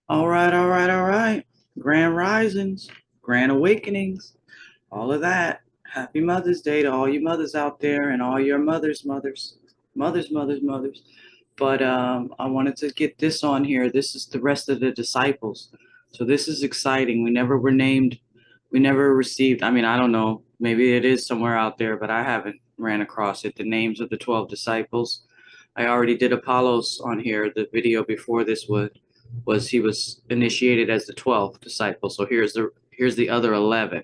All right, all right, all right. Grand risings, grand awakenings, all of that. Happy Mother's Day to all you mothers out there and all your mothers. But I wanted to get this on here. This is the rest of the disciples. So this is exciting. We never were named, we never received, I mean, I don't know, maybe it is somewhere out there, but I haven't ran across it. The names of the 12 disciples. I already did Apollos on here. The video before this was he was initiated as the 12th disciple. So here's the other 11.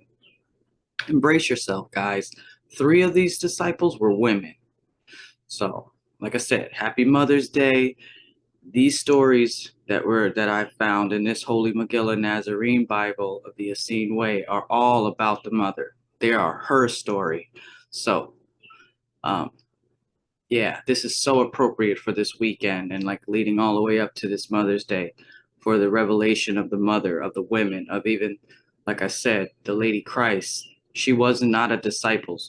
Embrace yourself, guys. 3 of these disciples were women. So, like I said, happy Mother's Day. These stories that I found in this Holy Megillah Nazarene Bible of the Essene Way are all about the mother. They are her story. So, um, yeah, this is so appropriate for this weekend and like leading all the way up to this Mother's Day for the revelation of the mother, of the women, of even, like I said, the Lady Christ. She was not a disciple.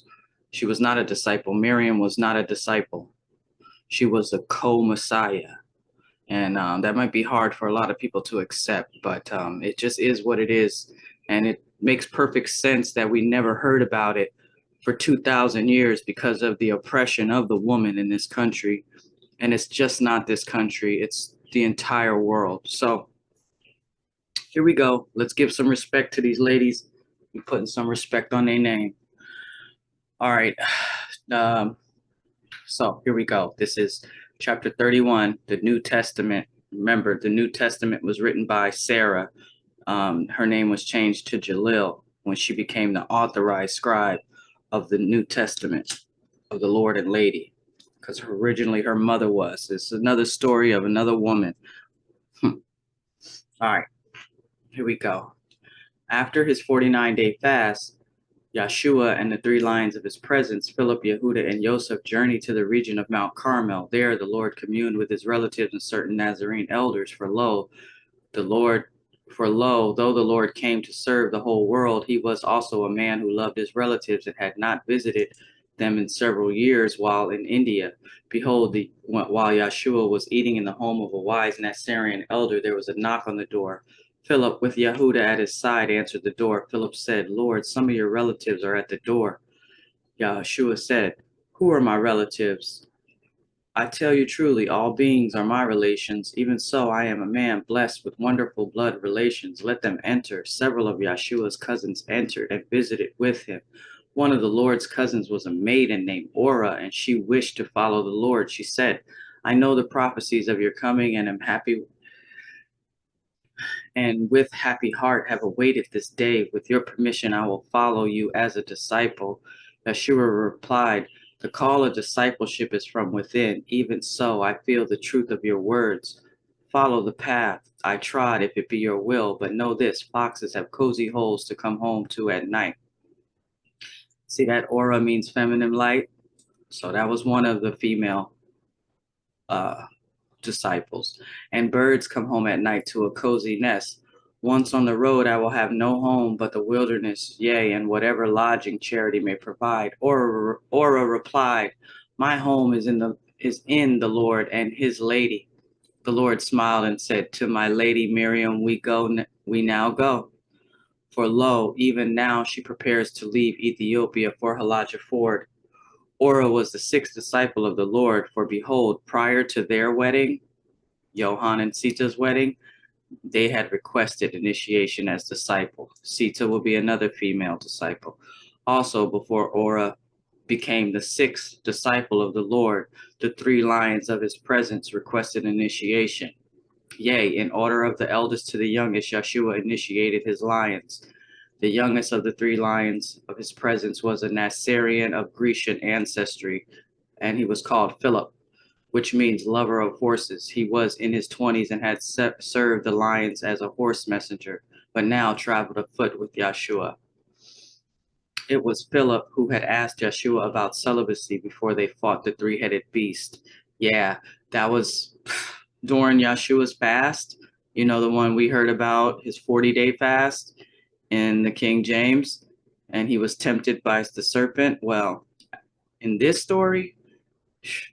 She was not a disciple. Miriam was not a disciple. She was a co-Messiah. And that might be hard for a lot of people to accept, but it just is what it is. And it makes perfect sense that we never heard about it for 2,000 years because of the oppression of the woman in this country. And it's just not this country, it's the entire world. So here we go. Let's give some respect to these ladies and putting some respect on their name. All right. Um, so here we go. This is chapter 31, the New Testament. Remember, the New Testament was written by Sarah. Her name was changed to Jalil when she became the authorized scribe of the New Testament of the Lord and Lady, because originally her mother was. It's another story of another woman. All right, here we go. After his 49-day fast, Yahshua and the 3 lions of his presence, Phillip, Yehuda, and Yoseph, journeyed to the region of Mount Carmel. There the Lord communed with his relatives and certain Nazarene elders, though the Lord came to serve the whole world, he was also a man who loved his relatives and had not visited them in several years while in India. Behold, while Yahshua was eating in the home of a wise Nasarean elder, there was a knock on the door. Philip, with Yehuda at his side, answered the door. Philip said, Lord, some of your relatives are at the door. Yahshua said, Who are my relatives? I tell you truly, all beings are my relations. Even so, I am a man blessed with wonderful blood relations. Let them enter. Several of Yahshua's cousins entered and visited with him. One of the Lord's cousins was a maiden named Orah, and she wished to follow the Lord. She said, I know the prophecies of your coming and am happy and with happy heart have awaited this day. With your permission, I will follow you as a disciple. Yeshua replied, The call of discipleship is from within. Even so, I feel the truth of your words. Follow the path I trod if it be your will, but know this, foxes have cozy holes to come home to at night. See, that aura means feminine light. So that was one of the female uh, disciples. And birds come home at night to a cozy nest. Once on the road, I will have no home but the wilderness, yea, and whatever lodging charity may provide. Orah replied, My home is in the Lord and his lady. The Lord smiled and said, To my lady Miriam we now go. For lo, even now she prepares to leave Ethiopia for Halajah Ford. Orah was the 6th disciple of the Lord, for behold, prior to their wedding, Yohanan and Sita's wedding, they had requested initiation as disciple. Sita will be another female disciple. Also, before Orah became the 6th disciple of the Lord, the 3 lions of his presence requested initiation. Yea, in order of the eldest to the youngest, Yahshua initiated his lions. The youngest of the 3 lions of his presence was a Nasarean of Grecian ancestry, and he was called Phillip, which means lover of horses. He was in his 20s and had served the lions as a horse messenger, but now traveled afoot with Yahshua. It was Philip who had asked Yahshua about celibacy before they fought the 3-headed beast. Yeah, that was during Yahshua's fast. You know, the one we heard about, his 40-day fast in the King James, and he was tempted by the serpent. Well, in this story,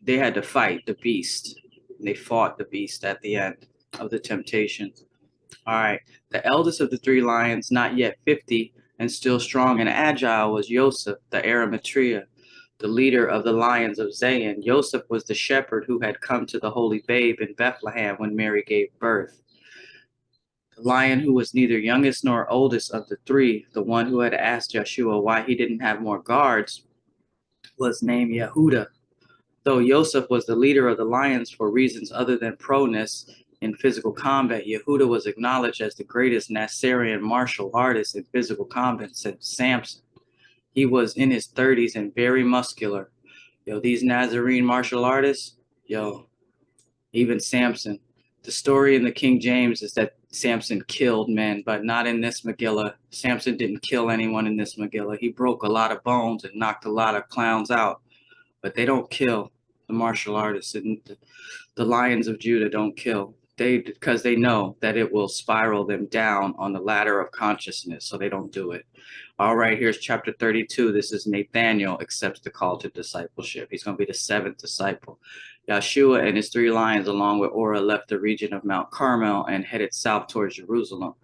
they had to fight the beast. They fought the beast at the end of the temptation. All right. The eldest of the three lions, not yet 50, and still strong and agile, was Yoseph, the Arimathea, the leader of the lions of Zion. Yoseph was the shepherd who had come to the holy babe in Bethlehem when Mary gave birth. The lion who was neither youngest nor oldest of the three, the one who had asked Yahshua why he didn't have more guards, was named Yehuda. Though Yoseph was the leader of the lions for reasons other than proness in physical combat, Yehuda was acknowledged as the greatest Nasarean martial artist in physical combat since Samson. He was in his 30s and very muscular. These Nazarene martial artists, even Samson. The story in the King James is that Samson killed men, but not in this Megillah. Samson didn't kill anyone in this Megillah. He broke a lot of bones and knocked a lot of clowns out, but they don't kill the martial artists, and the lions of Judah don't kill. Because they know that it will spiral them down on the ladder of consciousness, so they don't do it. All right, here's chapter 32. This is Nethan'el accepts the call to discipleship. He's going to be the seventh disciple. Yahshua and his three lions, along with Orah, left the region of Mount Carmel and headed south towards Jerusalem.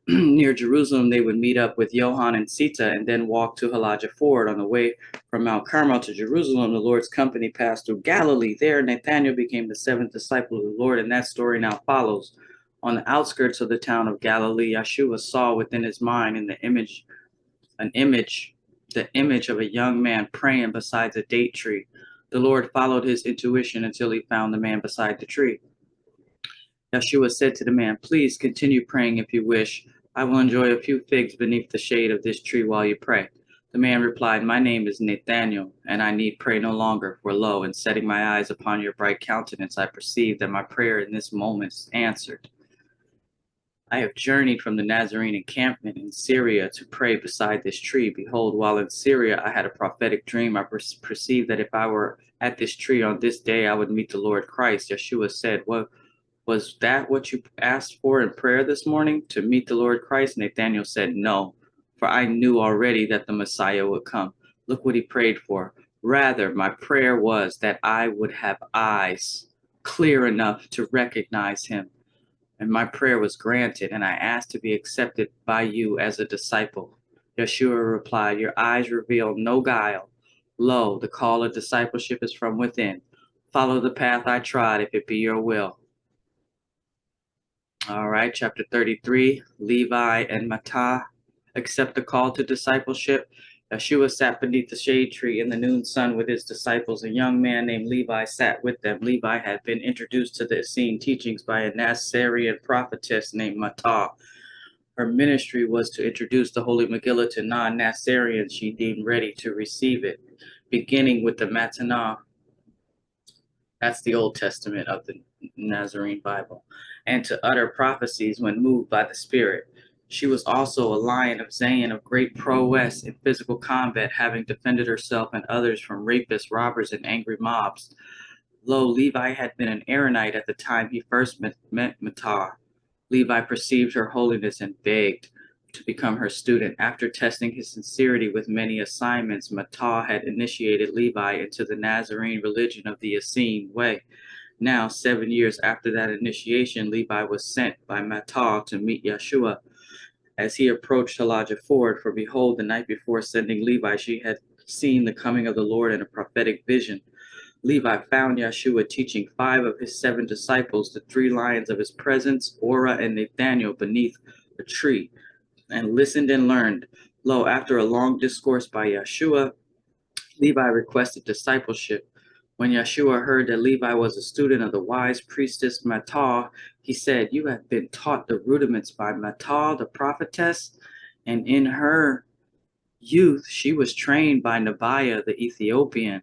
Near Jerusalem, they would meet up with Yohanan and Sita and then walk to Halajah Ford. On the way from Mount Carmel to Jerusalem, the Lord's company passed through Galilee. There, Nethan'el became the seventh disciple of the Lord, and that story now follows. On the outskirts of the town of Galilee, Yahshua saw within his mind the image of a young man praying beside a date tree. The Lord followed his intuition until he found the man beside the tree. Yahshua said to the man, "Please continue praying if you wish. I will enjoy a few figs beneath the shade of this tree while you pray." The man replied, "My name is Nethan'el, and I need pray no longer, for lo, in setting my eyes upon your bright countenance, I perceive that my prayer in this moment is answered. I have journeyed from the Nazarene encampment in Syria to pray beside this tree. Behold, while in Syria I had a prophetic dream. I perceived that if I were at this tree on this day, I would meet the Lord Christ." Yahshua said, "Was that what you asked for in prayer this morning, to meet the Lord Christ?" Nethan'el said, "No, for I knew already that the Messiah would come." Look what he prayed for. "Rather, my prayer was that I would have eyes clear enough to recognize him. And my prayer was granted, and I asked to be accepted by you as a disciple." Yahshua replied, "Your eyes reveal no guile. Lo, the call of discipleship is from within. Follow the path I trod, if it be your will." All right, chapter 33, Levi and Mattath accept the call to discipleship. Yahshua sat beneath the shade tree in the noon sun with his disciples. A young man named Levi sat with them. Levi had been introduced to the Essene teachings by a Nasarean prophetess named Mattath. Her ministry was to introduce the Holy Megillah to non-Nasareans she deemed ready to receive it, beginning with the mattanah. That's the Old Testament of the Nazarene Bible, and to utter prophecies when moved by the Spirit. She was also a lion of Zion of great prowess in physical combat, having defended herself and others from rapists, robbers, and angry mobs. Lo, Levi had been an Aaronite at the time he first met Mattath. Levi perceived her holiness and begged to become her student. After testing his sincerity with many assignments, Mattath had initiated Levi into the Nazarene religion of the Essene way. Now, 7 years after that initiation, Levi was sent by Mattath to meet Yahshua. As he approached Halajah Ford, for behold, the night before sending Levi, she had seen the coming of the Lord in a prophetic vision. Levi found Yahshua teaching 5 of his 7 disciples, the 3 lions of his presence, Orah and Nethan'el, beneath a tree, and listened and learned. Lo, after a long discourse by Yahshua, Levi requested discipleship. When Yahshua heard that Levi was a student of the wise priestess Mattath, he said, "You have been taught the rudiments by Mattath, the prophetess, and in her youth she was trained by Nebiah the Ethiopian.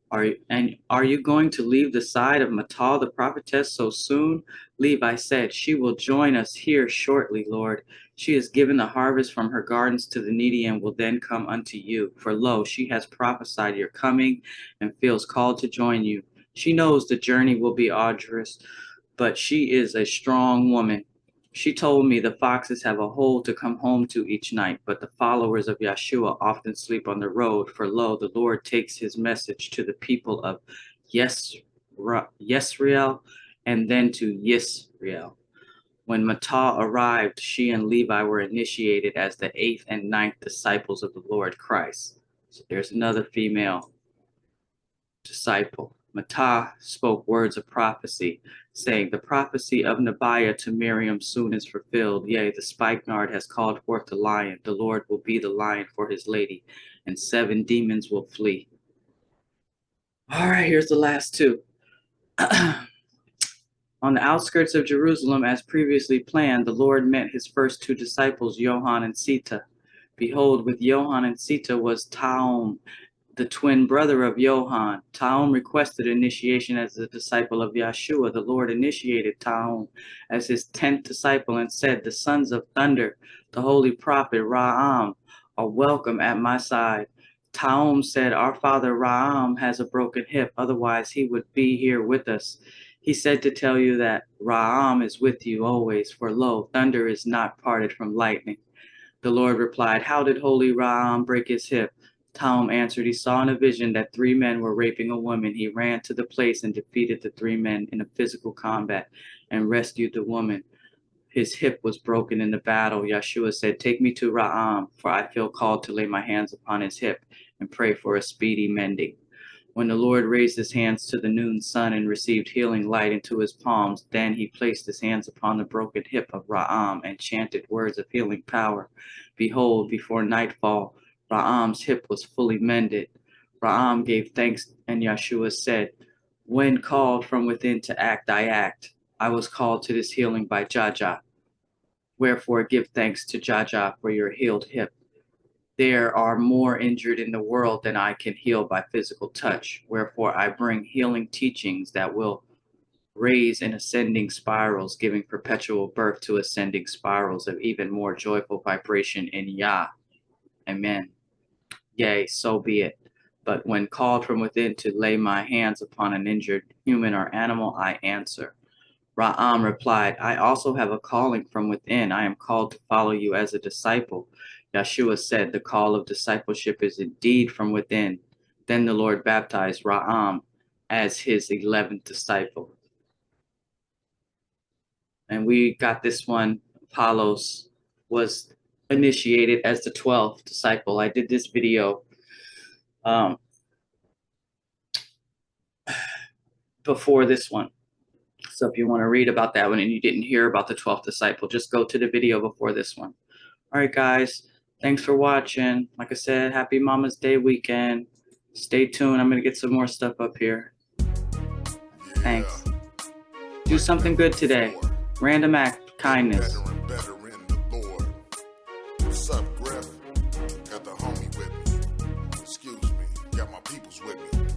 Are you going to leave the side of Mattath the prophetess so soon?" Levi said, "She will join us here shortly, Lord. She has given the harvest from her gardens to the needy and will then come unto you. For lo, she has prophesied your coming and feels called to join you. She knows the journey will be arduous, but she is a strong woman. She told me the foxes have a hole to come home to each night, but the followers of Yahshua often sleep on the road. For lo, the Lord takes his message to the people of Yesrael and then to Yisrael. When Mattath arrived, she and Levi were initiated as the 8th and 9th disciples of the Lord Christ. So there's another female disciple. Mattath spoke words of prophecy, saying, "The prophecy of Nebiah to Miriam soon is fulfilled. Yea, the spikenard has called forth the lion. The Lord will be the lion for his lady, and 7 demons will flee." All right, here's the last two. On the outskirts of Jerusalem, as previously planned, the Lord met his first 2 disciples, Yohanan and Sita. Behold, with Yohanan and Sita was Taum, the twin brother of Yohanan. Taum requested initiation as a disciple of Yahshua. The Lord initiated Taum as his 10th disciple and said, "The sons of thunder, the holy prophet Ra'am, are welcome at my side." Taum said, "Our father Ra'am has a broken hip, otherwise he would be here with us. He said to tell you that Ra'am is with you always, for lo, thunder is not parted from lightning." The Lord replied, "How did holy Ra'am break his hip?" Taum answered, "He saw in a vision that 3 men were raping a woman. He ran to the place and defeated the 3 men in a physical combat and rescued the woman. His hip was broken in the battle." Yahshua said, "Take me to Ra'am, for I feel called to lay my hands upon his hip and pray for a speedy mending." When the Lord raised his hands to the noon sun and received healing light into his palms, then he placed his hands upon the broken hip of Ra'am and chanted words of healing power. Behold, before nightfall, Ra'am's hip was fully mended. Ra'am gave thanks, and Yahshua said, "When called from within to act, I act. I was called to this healing by Jaja. Wherefore give thanks to Jaja for your healed hip. There are more injured in the world than I can heal by physical touch. Wherefore I bring healing teachings that will raise in ascending spirals, giving perpetual birth to ascending spirals of even more joyful vibration in Yah. Amen. Yea, so be it. But when called from within to lay my hands upon an injured human or animal, I answer." Ra'am replied, "I also have a calling from within. I am called to follow you as a disciple." Yahshua said, "The call of discipleship is indeed from within." Then the Lord baptized Ra'am as his 11th disciple. And we got this one. Apollos was initiated as the 12th disciple. I did this video before this one. So if you want to read about that one and you didn't hear about the 12th disciple, just go to the video before this one. All right, guys. Thanks for watching. Like I said, happy Mama's Day weekend. Stay tuned. I'm going to get some more stuff up here. Thanks. Do something good today. Random act, kindness. Better in the Lord. What's up, Griff? Got the homie with me. Excuse me. Got my peoples with me.